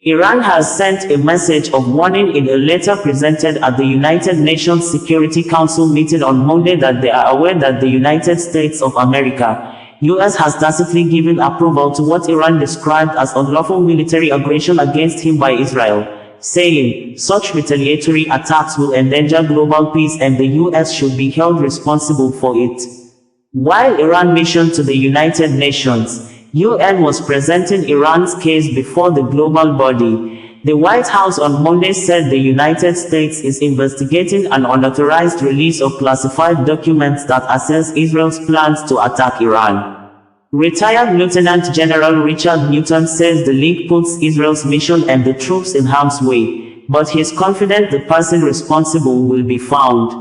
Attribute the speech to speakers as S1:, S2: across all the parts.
S1: Iran has sent a message of warning in a letter presented at the United Nations Security Council meeting on Monday that they are aware that the United States of America, U.S. has tacitly given approval to what Iran described as unlawful military aggression against him by Israel, saying, such retaliatory attacks will endanger global peace and the U.S. should be held responsible for it. While Iran's mission to the United Nations, UN was presenting Iran's case before the global body. The White House on Monday said the United States is investigating an unauthorized release of classified documents that assess Israel's plans to attack Iran. Retired Lieutenant General Richard Newton says the leak puts Israel's mission and the troops in harm's way, but he is confident the person responsible will be found.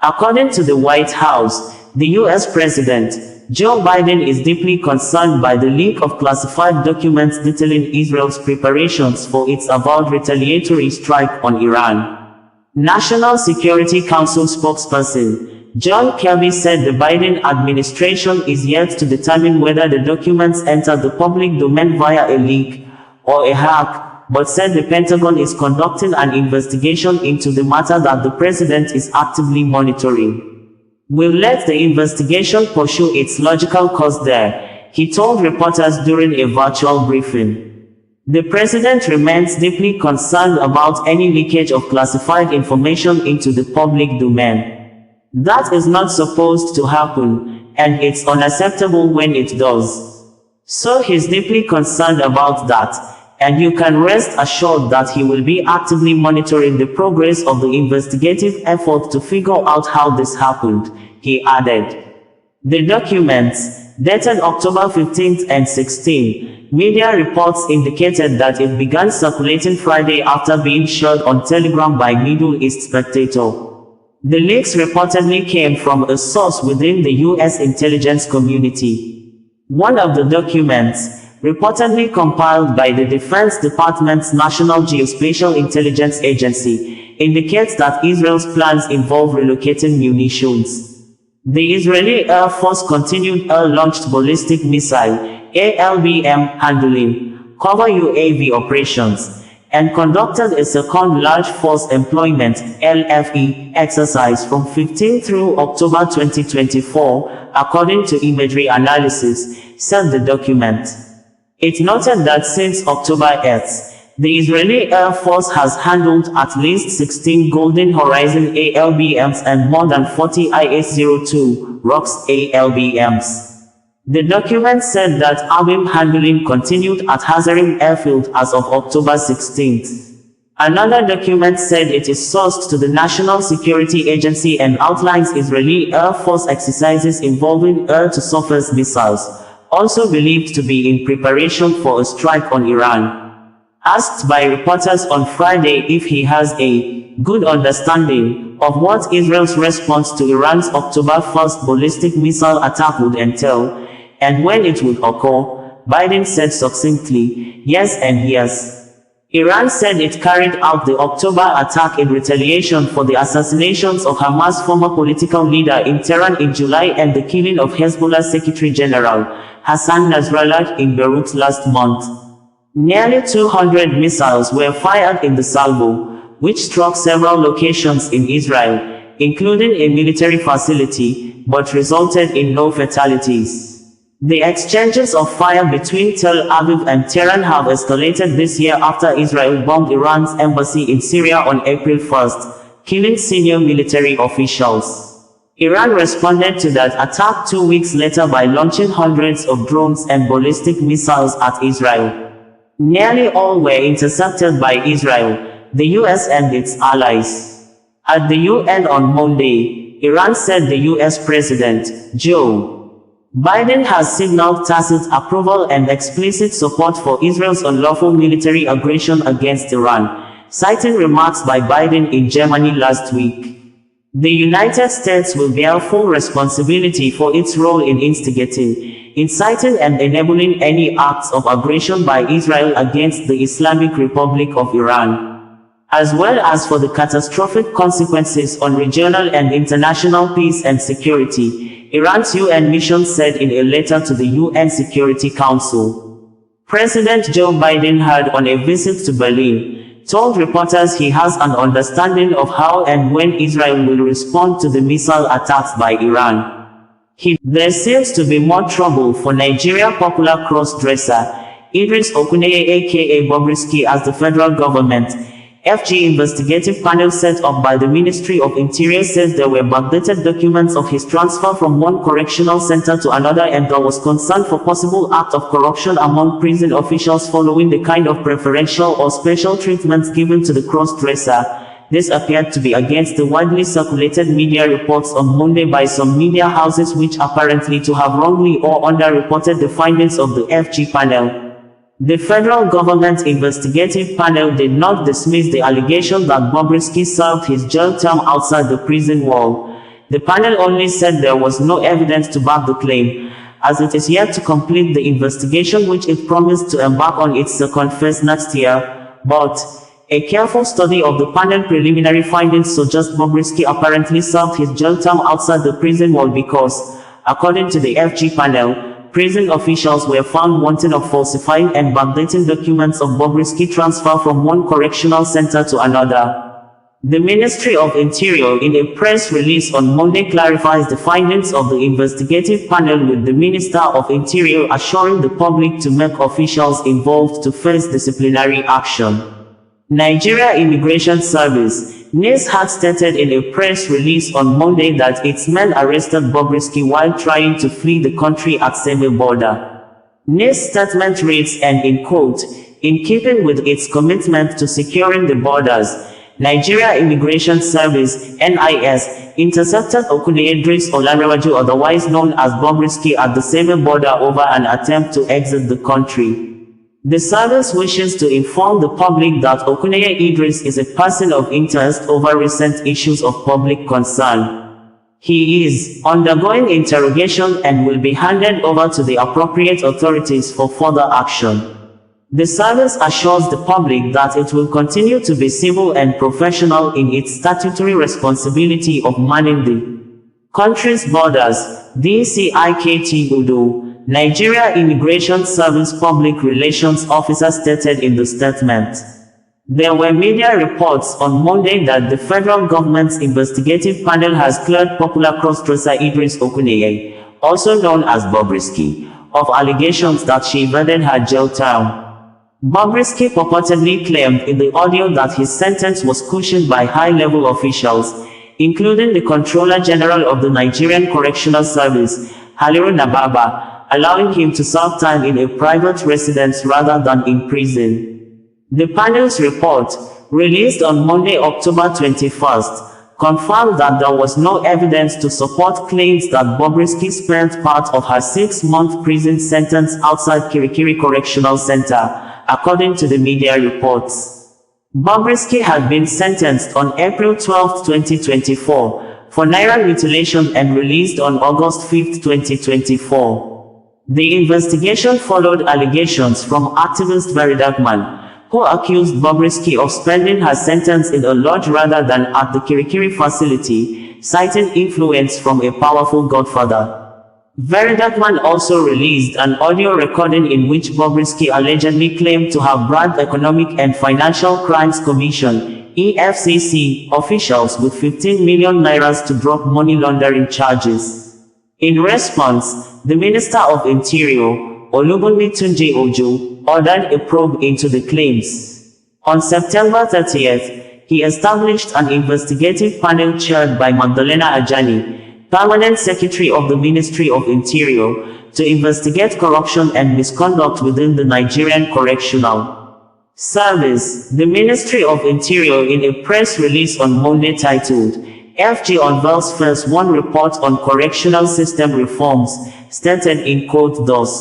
S1: According to the White House, the U.S. President, Joe Biden, is deeply concerned by the leak of classified documents detailing Israel's preparations for its avowed retaliatory strike on Iran. National Security Council spokesperson John Kirby said the Biden administration is yet to determine whether the documents entered the public domain via a leak or a hack, but said the Pentagon is conducting an investigation into the matter that the president is actively monitoring. "We'll let the investigation pursue its logical course there," he told reporters during a virtual briefing. The president remains deeply concerned about any leakage of classified information into the public domain. That is not supposed to happen, and it's unacceptable when it does. So he's deeply concerned about that, and you can rest assured that he will be actively monitoring the progress of the investigative effort to figure out how this happened, he added. The documents, dated October 15 and 16, media reports indicated that it began circulating Friday after being shared on Telegram by Middle East Spectator. The leaks reportedly came from a source within the U.S. intelligence community. One of the documents, reportedly compiled by the Defense Department's National Geospatial Intelligence Agency, indicates that Israel's plans involve relocating munitions. The Israeli Air Force continued air-launched ballistic missile (ALBM) handling, cover UAV operations, and conducted a second large force employment (LFE) exercise from 15 through October 2024, according to imagery analysis, said the document. It noted that since October 8, the Israeli Air Force has handled at least 16 Golden Horizon ALBMs and more than 40 IS-02 ROX ALBMs. The document said that ALBM handling continued at Hazarim Airfield as of October 16. Another document said it is sourced to the National Security Agency and outlines Israeli Air Force exercises involving air-to-surface missiles, also believed to be in preparation for a strike on Iran. Asked by reporters on Friday if he has a good understanding of what Israel's response to Iran's October 1 ballistic missile attack would entail, and when it would occur, Biden said succinctly, yes and yes. Iran said it carried out the October attack in retaliation for the assassinations of Hamas' former political leader in Tehran in July and the killing of Hezbollah Secretary General Hassan Nasrallah in Beirut last month. Nearly 200 missiles were fired in the salvo, which struck several locations in Israel, including a military facility, but resulted in no fatalities. The exchanges of fire between Tel Aviv and Tehran have escalated this year after Israel bombed Iran's embassy in Syria on April 1, killing senior military officials. Iran responded to that attack 2 weeks later by launching hundreds of drones and ballistic missiles at Israel. Nearly all were intercepted by Israel, the U.S. and its allies. At the UN on Monday, Iran said the U.S. President, Joe Biden, has signaled tacit approval and explicit support for Israel's unlawful military aggression against Iran, citing remarks by Biden in Germany last week. The United States will bear full responsibility for its role in instigating, inciting and enabling any acts of aggression by Israel against the Islamic Republic of Iran, as well as for the catastrophic consequences on regional and international peace and security, Iran's UN mission said in a letter to the UN Security Council. President Joe Biden had on a visit to Berlin, told reporters he has an understanding of how and when Israel will respond to the missile attacks by Iran. There seems to be more trouble for Nigeria popular cross-dresser Idris Okuneye aka Bobrisky as the federal government, FG investigative panel set up by the Ministry of Interior says there were backdated documents of his transfer from one correctional center to another, and there was concern for possible act of corruption among prison officials following the kind of preferential or special treatments given to the cross-dresser. This appeared to be against the widely circulated media reports on Monday by some media houses which apparently to have wrongly or underreported the findings of the FG panel. The federal government investigative panel did not dismiss the allegation that Bobrisky served his jail term outside the prison wall. The panel only said there was no evidence to back the claim, as it is yet to complete the investigation which it promised to embark on its second phase next year. But a careful study of the panel preliminary findings suggests Bobrisky apparently served his jail term outside the prison wall because, according to the FG panel, prison officials were found wanting of falsifying and backdating documents of Bobrisky transfer from one correctional center to another. The Ministry of Interior in a press release on Monday clarifies the findings of the investigative panel, with the Minister of Interior assuring the public to make officials involved to face disciplinary action. Nigeria Immigration Service NIS had stated in a press release on Monday that its men arrested Bobrisky while trying to flee the country at Seme border. NIS statement reads, and in quote, "In keeping with its commitment to securing the borders, Nigeria Immigration Service (NIS) intercepted Okuneye Idris Okuneye, otherwise known as Bobrisky, at the Seme border over an attempt to exit the country. The service wishes to inform the public that Okuneye Idris is a person of interest over recent issues of public concern. He is undergoing interrogation and will be handed over to the appropriate authorities for further action. The service assures the public that it will continue to be civil and professional in its statutory responsibility of manning the country's borders." DCIKT Udo, Nigeria Immigration Service Public Relations Officer, stated in the statement. There were media reports on Monday that the federal government's investigative panel has cleared popular cross-dresser Idris Okuneye, also known as Bobrisky, of allegations that she evaded her jail term. Bobrisky purportedly claimed in the audio that his sentence was cushioned by high-level officials, including the Controller General of the Nigerian Correctional Service, Haliru Nababa, allowing him to serve time in a private residence rather than in prison. The panel's report, released on Monday, October 21st, confirmed that there was no evidence to support claims that Bobrisky spent part of her 6-month prison sentence outside Kirikiri Correctional Center, according to the media reports. Bobrisky had been sentenced on April 12, 2024, for naira mutilation and released on August 5, 2024. The investigation followed allegations from activist Veridakman, who accused Bobrisky of spending her sentence in a lodge rather than at the Kirikiri facility, citing influence from a powerful godfather. Veridakman also released an audio recording in which Bobrisky allegedly claimed to have bribed Economic and Financial Crimes Commission (EFCC) officials with 15 million naira to drop money laundering charges. In response, the Minister of Interior, Olubunmi Tunji Ojo, ordered a probe into the claims. On September 30th, he established an investigative panel chaired by Magdalena Ajani, Permanent Secretary of the Ministry of Interior, to investigate corruption and misconduct within the Nigerian Correctional Service. The Ministry of Interior, in a press release on Monday titled, "FG unveils phase 1 report on correctional system reforms," stated in quote thus.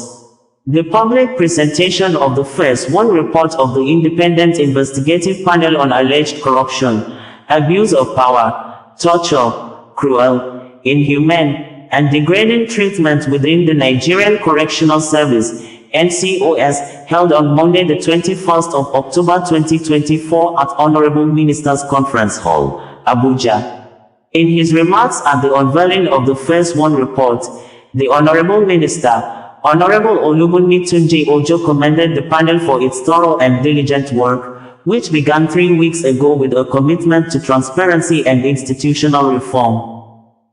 S1: The public presentation of the phase 1 report of the Independent Investigative Panel on alleged corruption, abuse of power, torture, cruel, inhumane, and degrading treatment within the Nigerian Correctional Service (NCOS), held on Monday the 21st of October 2024 at Honorable Ministers Conference Hall, Abuja. In his remarks at the unveiling of the phase 1 report, the Honorable Minister, Honorable Olubunmi Tunji Ojo commended the panel for its thorough and diligent work, which began 3 weeks ago with a commitment to transparency and institutional reform.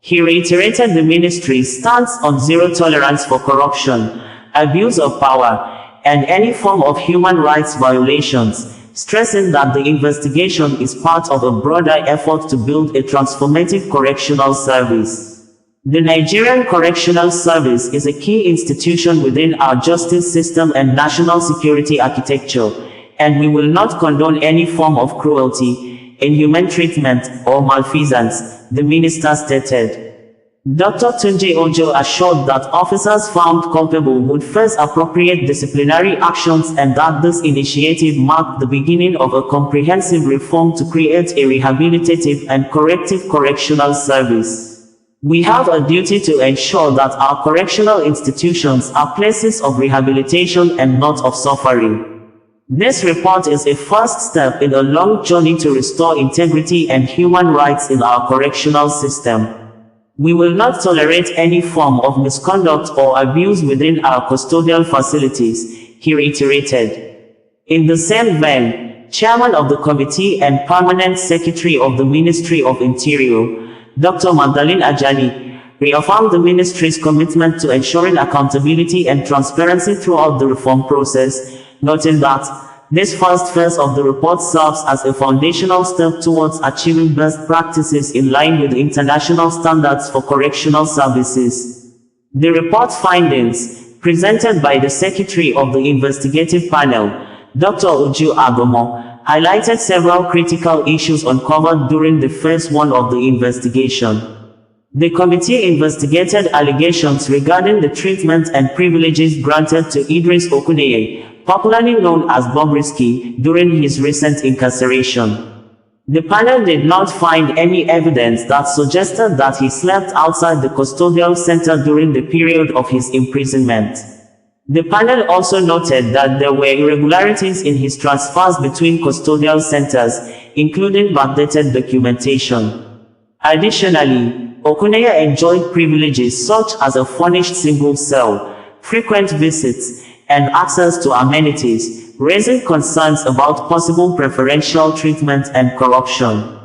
S1: He reiterated the ministry's stance on zero tolerance for corruption, abuse of power, and any form of human rights violations, stressing that the investigation is part of a broader effort to build a transformative correctional service. The Nigerian Correctional Service is a key institution within our justice system and national security architecture, and we will not condone any form of cruelty, inhuman treatment, or malfeasance, the minister stated. Dr. Tunji Ojo assured that officers found culpable would face appropriate disciplinary actions and that this initiative marked the beginning of a comprehensive reform to create a rehabilitative and corrective correctional service. We have a duty to ensure that our correctional institutions are places of rehabilitation and not of suffering. This report is a first step in a long journey to restore integrity and human rights in our correctional system. We will not tolerate any form of misconduct or abuse within our custodial facilities, he reiterated. In the same vein, Chairman of the Committee and Permanent Secretary of the Ministry of Interior, Dr. Magdalene Ajani, reaffirmed the ministry's commitment to ensuring accountability and transparency throughout the reform process, noting that this first phase of the report serves as a foundational step towards achieving best practices in line with international standards for correctional services. The report findings, presented by the Secretary of the Investigative Panel, Dr. Uju Agomo, highlighted several critical issues uncovered during the phase 1 of the investigation. The committee investigated allegations regarding the treatment and privileges granted to Idris Okuneye, popularly known as Bobrisky, during his recent incarceration. The panel did not find any evidence that suggested that he slept outside the custodial center during the period of his imprisonment. The panel also noted that there were irregularities in his transfers between custodial centers, including backdated documentation. Additionally, Okuneye enjoyed privileges such as a furnished single cell, frequent visits, and access to amenities, raising concerns about possible preferential treatment and corruption.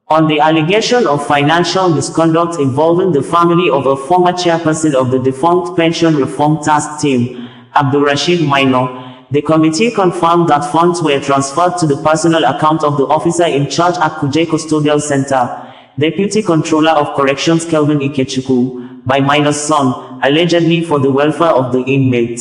S1: On the allegation of financial misconduct involving the family of a former chairperson of the defunct Pension Reform Task Team, Abdulrashid Minor, the committee confirmed that funds were transferred to the personal account of the officer in charge at Kuje Custodial Center, Deputy Controller of Corrections Kelvin Ikechukwu, by Minor's son, allegedly for the welfare of the inmate.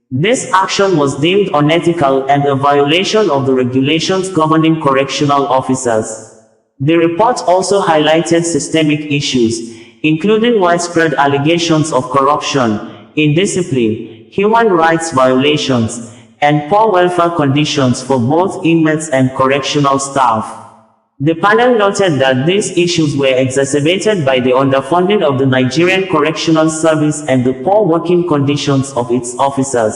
S1: This action was deemed unethical and a violation of the regulations governing correctional officers. The report also highlighted systemic issues, including widespread allegations of corruption, indiscipline, human rights violations, and poor welfare conditions for both inmates and correctional staff. The panel noted that these issues were exacerbated by the underfunding of the Nigerian Correctional Service and the poor working conditions of its officers.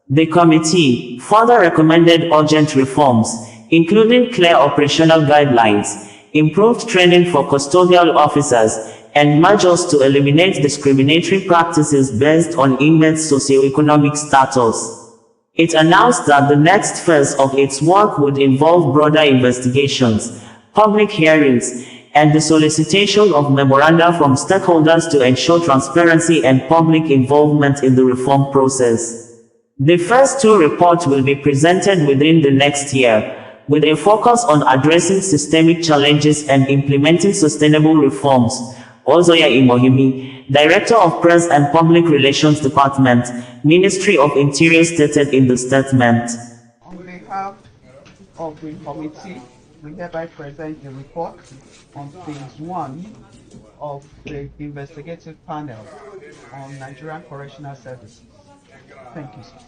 S1: The committee further recommended urgent reforms, including clear operational guidelines, improved training for custodial officers, and measures to eliminate discriminatory practices based on inmates' socioeconomic status. It announced that the next phase of its work would involve broader investigations, public hearings, and the solicitation of memoranda from stakeholders to ensure transparency and public involvement in the reform process. The first 2 reports will be presented within the next year, with a focus on addressing systemic challenges and implementing sustainable reforms. Ozoya Imohimi, Director of Press and Public Relations Department, Ministry of Interior, stated in the statement.
S2: On behalf of the committee, we hereby present the report on phase 1 of the Investigative Panel on Nigerian Correctional Service. Thank you, sir.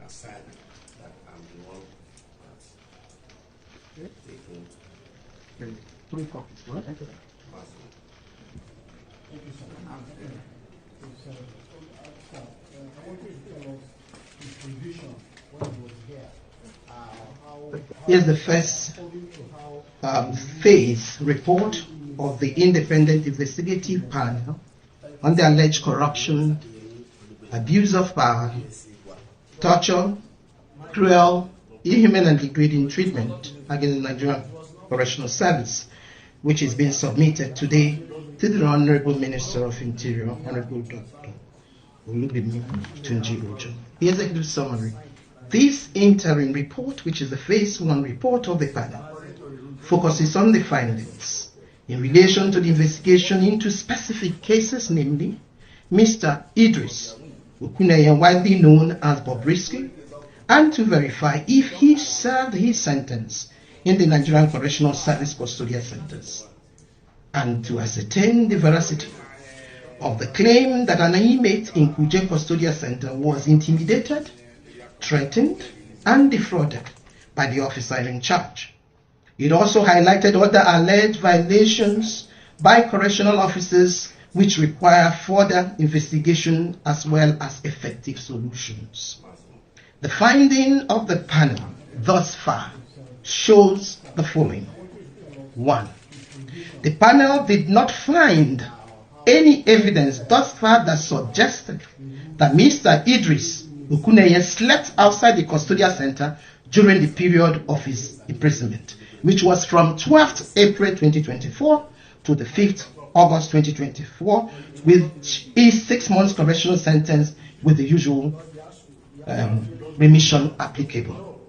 S3: Sad that I'm the one that taking
S2: 3 copies, right?
S3: Thank you,
S4: sir. I want you to tell us his position when he was here. Here's the first phase report of the Independent Investigative Panel on the alleged corruption, abuse of power, torture, cruel, inhuman and degrading treatment against the Nigerian Correctional Service, which is being submitted today to the Honorable Minister of Interior, Honorable Dr. Olubimi Tunji Ojo. Here's a good summary. This interim report, which is the phase 1 report of the panel, focuses on the findings in relation to the investigation into specific cases, namely Mr. Idris Okuneye, widely known as Bobrisky, and to verify if he served his sentence in the Nigerian Correctional Service custodial centers, and to ascertain the veracity of the claim that an inmate in Kuje Custodial Center was intimidated, threatened, and defrauded by the officer in charge. It also highlighted other alleged violations by correctional officers which require further investigation as well as effective solutions. The finding of the panel thus far shows the following. 1. The panel did not find any evidence thus far that suggested that Mr. Idris Okuneye slept outside the custodial center during the period of his imprisonment, which was from 12th April 2024 to the 5th August 2024, with his 6 months correctional sentence with the usual remission applicable.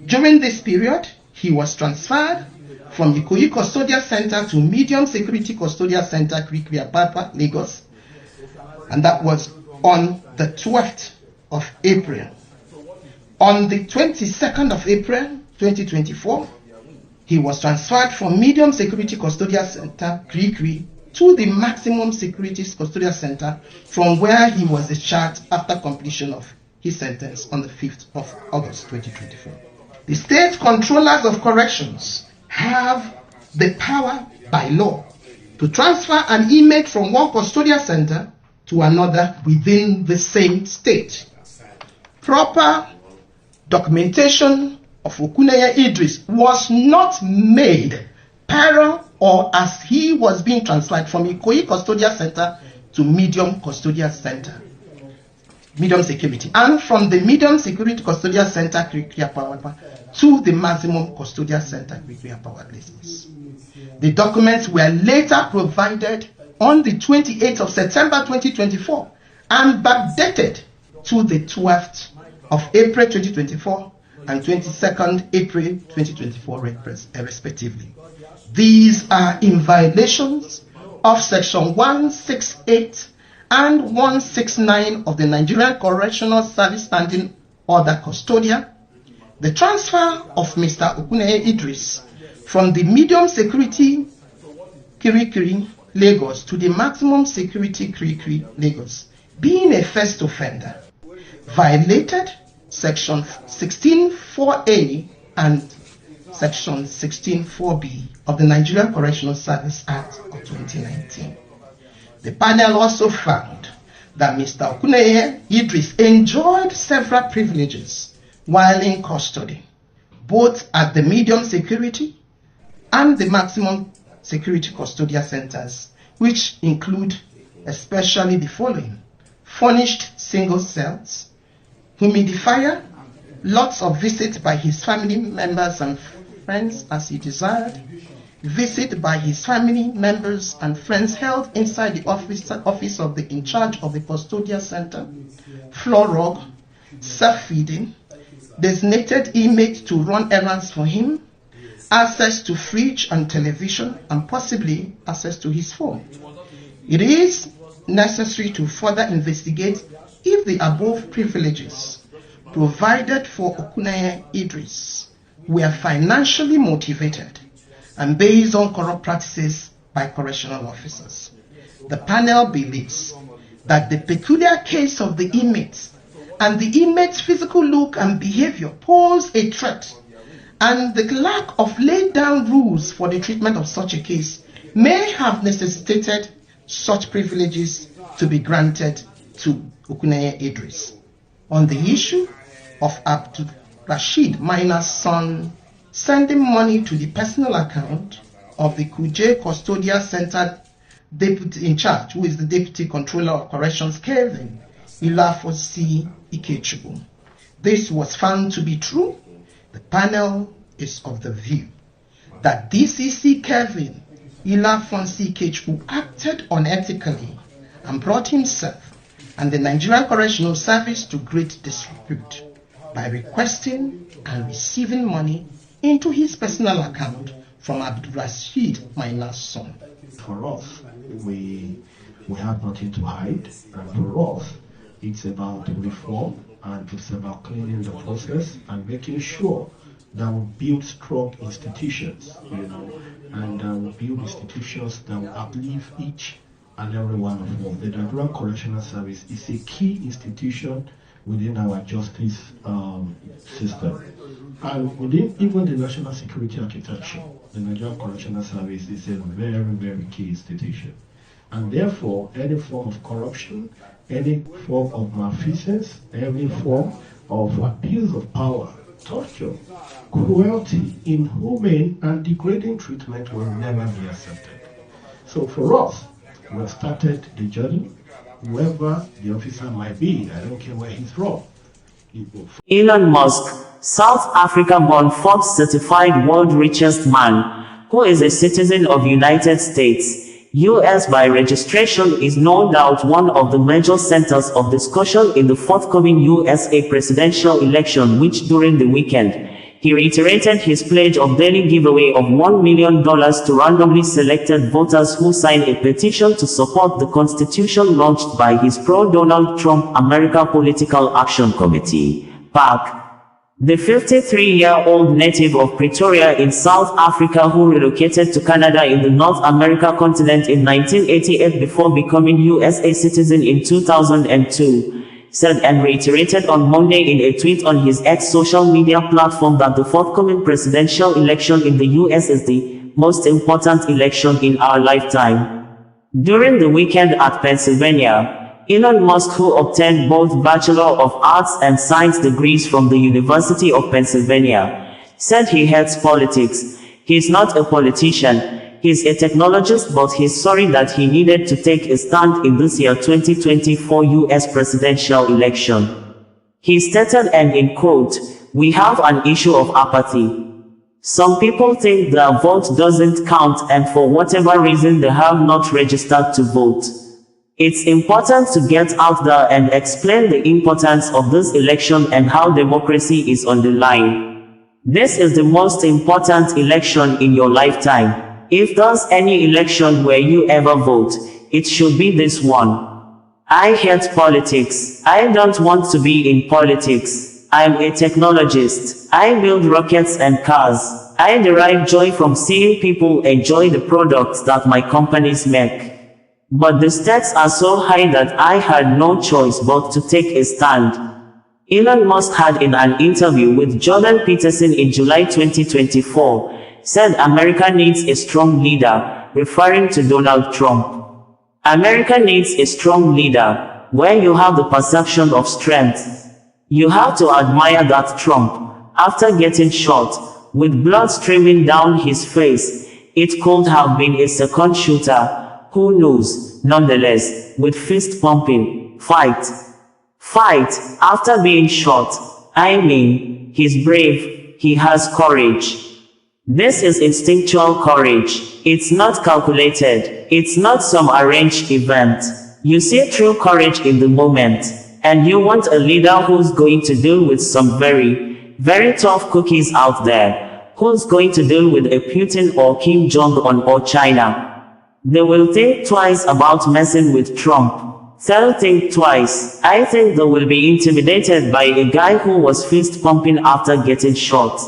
S4: During this period, he was transferred from Ikoyi Custodial Center to Medium Security Custodial Center, Kirikiri, Apapa, Lagos, and that was on the 12th of April. On the 22nd of April 2024, he was transferred from Medium Security Custodial Center, Kirikiri, to the Maximum Security Custodial Center, from where he was discharged after completion of his sentence on the 5th of August 2024. The state controllers of corrections have the power by law to transfer an inmate from one custodial center to another within the same state. Proper documentation of Okuneye Idris was not made prior or as he was being transferred from Ikoyi Custodial Center to Medium Custodial Center, Medium Security, and from the Medium Security Custodial Center, Kirikiri, to the Maximum Custodial Center, Kirikiri. The documents were later provided on the 28th of September 2024 and backdated to the 12th of April 2024 and 22nd April 2024 respectively. These are in violations of Section 168 and 169 of the Nigerian Correctional Service Standing Order Custodian. The transfer of Mr. Okuneye Idris from the Medium Security Kirikiri, Lagos to the Maximum Security Kirikiri, Lagos, being a first offender, violated Section 16.4a and Section 16.4b of the Nigerian Correctional Service Act of 2019. The panel also found that Mr. Okuneye Idris enjoyed several privileges while in custody, both at the Medium Security and the Maximum Security Custodial Centers, which include especially the following: furnished single cells, humidifier, lots of visits by his family members and friends as he desired, visit by his family members and friends held inside the office of the in charge of the custodial center, floor rug, self-feeding, designated inmate to run errands for him, access to fridge and television, and possibly access to his phone. It is necessary to further investigate if the above privileges provided for Okuneye Idris were financially motivated and based on corrupt practices by correctional officers. The panel believes that the peculiar case of the inmates and the inmate's physical look and behavior pose a threat, and the lack of laid down rules for the treatment of such a case may have necessitated such privileges to be granted to Okuneye Idris. On the issue of Rashid Miner's son sending money to the personal account of the Kuje Custodial Center deputy in charge, who is the Deputy Controller of Corrections, Kevin Ilafosi Ikechukwu. This was found to be true. The panel is of the view that DCC Kevin Ilafosi Ikechukwu acted unethically and brought himself and the Nigerian Correctional Service to great disrepute by requesting and receiving money into his personal account from Abdulrashid Miner's son.
S3: For us, we have nothing to hide, and for us, it's about reform and it's about cleaning the process and making sure that we build strong institutions, and we build institutions that will uplift each and every one of us. The Nigerian Correctional Service is a key institution within our justice system. And within even the national security architecture, the Nigerian Correctional Service is a very, very key institution. And therefore, any form of corruption, any form of malfeasance, any form of abuse of power, torture, cruelty, inhumane and degrading treatment will never be accepted. So for us, we have started the journey, whoever the officer might be, I don't care where he's from.
S1: Elon Musk, South Africa-born Forbes certified world richest man, who is a citizen of United States, US by registration, is no doubt one of the major centers of discussion in the forthcoming USA presidential election, which during the weekend, he reiterated his pledge of daily giveaway of $1 million to randomly selected voters who signed a petition to support the constitution launched by his pro-Donald Trump America Political Action Committee, PAC. The 53-year-old native of Pretoria in South Africa, who relocated to Canada in the North America continent in 1988 before becoming USA citizen in 2002, said and reiterated on Monday in a tweet on his X social media platform that the forthcoming presidential election in the US is the most important election in our lifetime. During the weekend at Pennsylvania, Elon Musk, who obtained both Bachelor of Arts and Science degrees from the University of Pennsylvania, said he hates politics. He's not a politician. He's a technologist, but he's sorry that he needed to take a stand in this year 2024 US presidential election. He stated, and in quote, "We have an issue of apathy. Some people think their vote doesn't count, and for whatever reason they have not registered to vote. It's important to get out there and explain the importance of this election and how democracy is on the line. This is the most important election in your lifetime. If there's any election where you ever vote, it should be this one. I hate politics. I don't want to be in politics. I'm a technologist. I build rockets and cars. I derive joy from seeing people enjoy the products that my companies make. But the stakes are so high that I had no choice but to take a stand." Elon Musk had, in an interview with Jordan Peterson in July 2024, said America needs a strong leader, referring to Donald Trump. America needs a strong leader, where you have the perception of strength. You have to admire that Trump, after getting shot, with blood streaming down his face, it could have been a second shooter. Who knows? Nonetheless, with fist pumping, fight after being shot. I mean, he's brave, he has courage. This is instinctual courage. It's not calculated. It's not some arranged event. You see true courage in the moment. And you want a leader who's going to deal with some very, very tough cookies out there. Who's going to deal with a Putin or Kim Jong-un or China. They will think twice about messing with Trump. They'll think twice. I think they will be intimidated by a guy who was fist pumping after getting shot.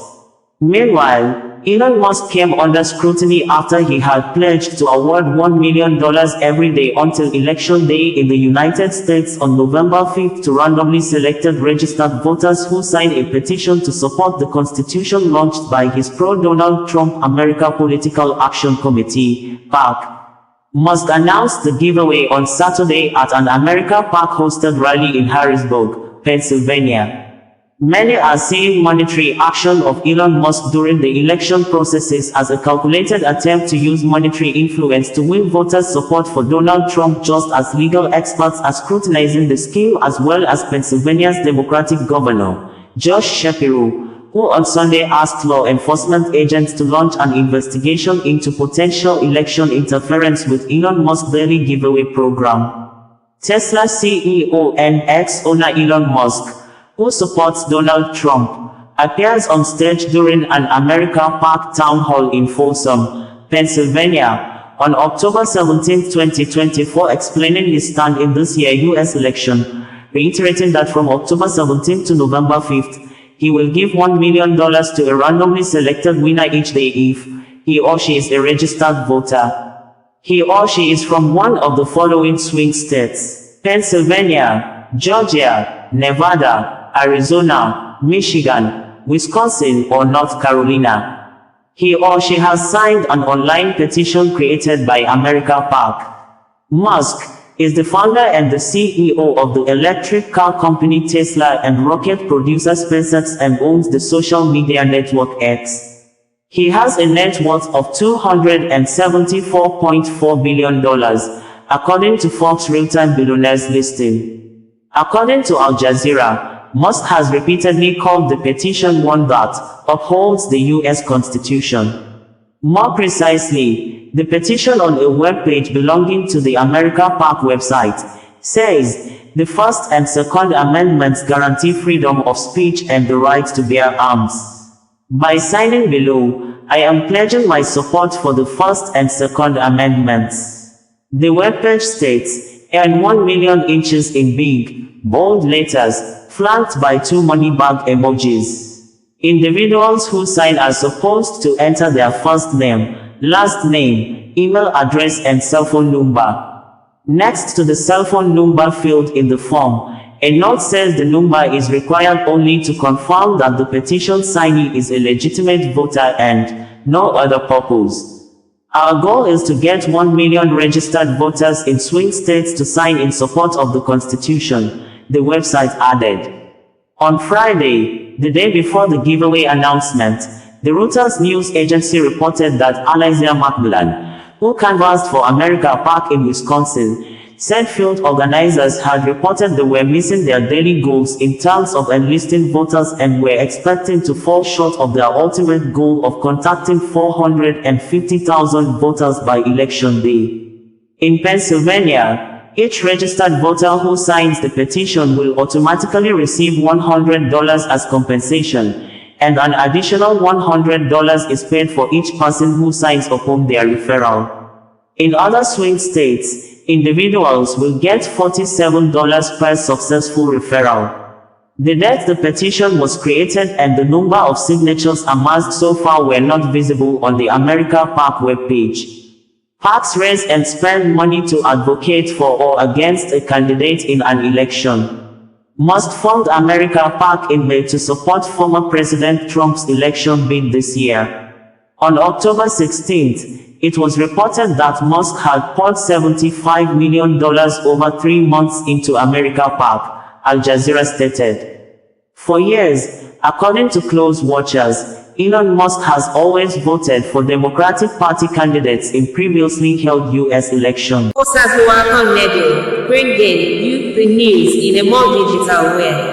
S1: Meanwhile, Elon Musk came under scrutiny after he had pledged to award $1 million every day until Election Day in the United States on November 5th to randomly selected registered voters who signed a petition to support the constitution launched by his pro-Donald Trump America Political Action Committee, PAC. Musk announced the giveaway on Saturday at an America PAC-hosted rally in Harrisburg, Pennsylvania. Many are seeing monetary action of Elon Musk during the election processes as a calculated attempt to use monetary influence to win voters' support for Donald Trump, just as legal experts are scrutinizing the scheme, as well as Pennsylvania's Democratic Governor, Josh Shapiro, who on Sunday asked law enforcement agents to launch an investigation into potential election interference with Elon Musk's daily giveaway program. Tesla CEO and ex-owner Elon Musk, who supports Donald Trump, appears on stage during an America Park town hall in Folsom, Pennsylvania, on October 17, 2024, explaining his stand in this year's U.S. election, reiterating that from October 17 to November 5, he will give $1 million to a randomly selected winner each day if he or she is a registered voter. He or she is from one of the following swing states: Pennsylvania, Georgia, Nevada, Arizona, Michigan, Wisconsin, or North Carolina. He or she has signed an online petition created by America Park. Musk is the founder and the CEO of the electric car company Tesla and rocket producer SpaceX, and owns the social media network X. He has a net worth of $274.4 billion, according to Forbes' real-time billionaires listing. According to Al Jazeera, Musk has repeatedly called the petition one that upholds the U.S. Constitution. More precisely, the petition on a web page belonging to the America Park website says, "The First and Second Amendments guarantee freedom of speech and the right to bear arms. By signing below, I am pledging my support for the First and Second Amendments." The webpage states, "Earn 1 million inches in big, bold letters, flanked by 2 money bag emojis. Individuals who sign are supposed to enter their first name, last name, email address and cell phone number. Next to the cell phone number field in the form, a note says the number is required only to confirm that the petition signee is a legitimate voter and no other purpose. Our goal is to get 1 million registered voters in swing states to sign in support of the Constitution," the website added. On Friday, the day before the giveaway announcement, the Reuters news agency reported that Alicia McMillan, who canvassed for America Park in Wisconsin, said field organizers had reported they were missing their daily goals in terms of enlisting voters and were expecting to fall short of their ultimate goal of contacting 450,000 voters by Election Day. In Pennsylvania, each registered voter who signs the petition will automatically receive $100 as compensation, and an additional $100 is paid for each person who signs upon their referral. In other swing states, individuals will get $47 per successful referral. The date the petition was created and the number of signatures amassed so far were not visible on the America Park webpage. PACs raise and spend money to advocate for or against a candidate in an election. Musk formed America Park in May to support former President Trump's election bid this year. On October 16, it was reported that Musk had poured $75 million over 3 months into America Park, Al Jazeera stated. For years, according to close watchers, Elon Musk has always voted for Democratic Party candidates in previously held U.S. elections.
S5: Bringing you the news in a more digital way.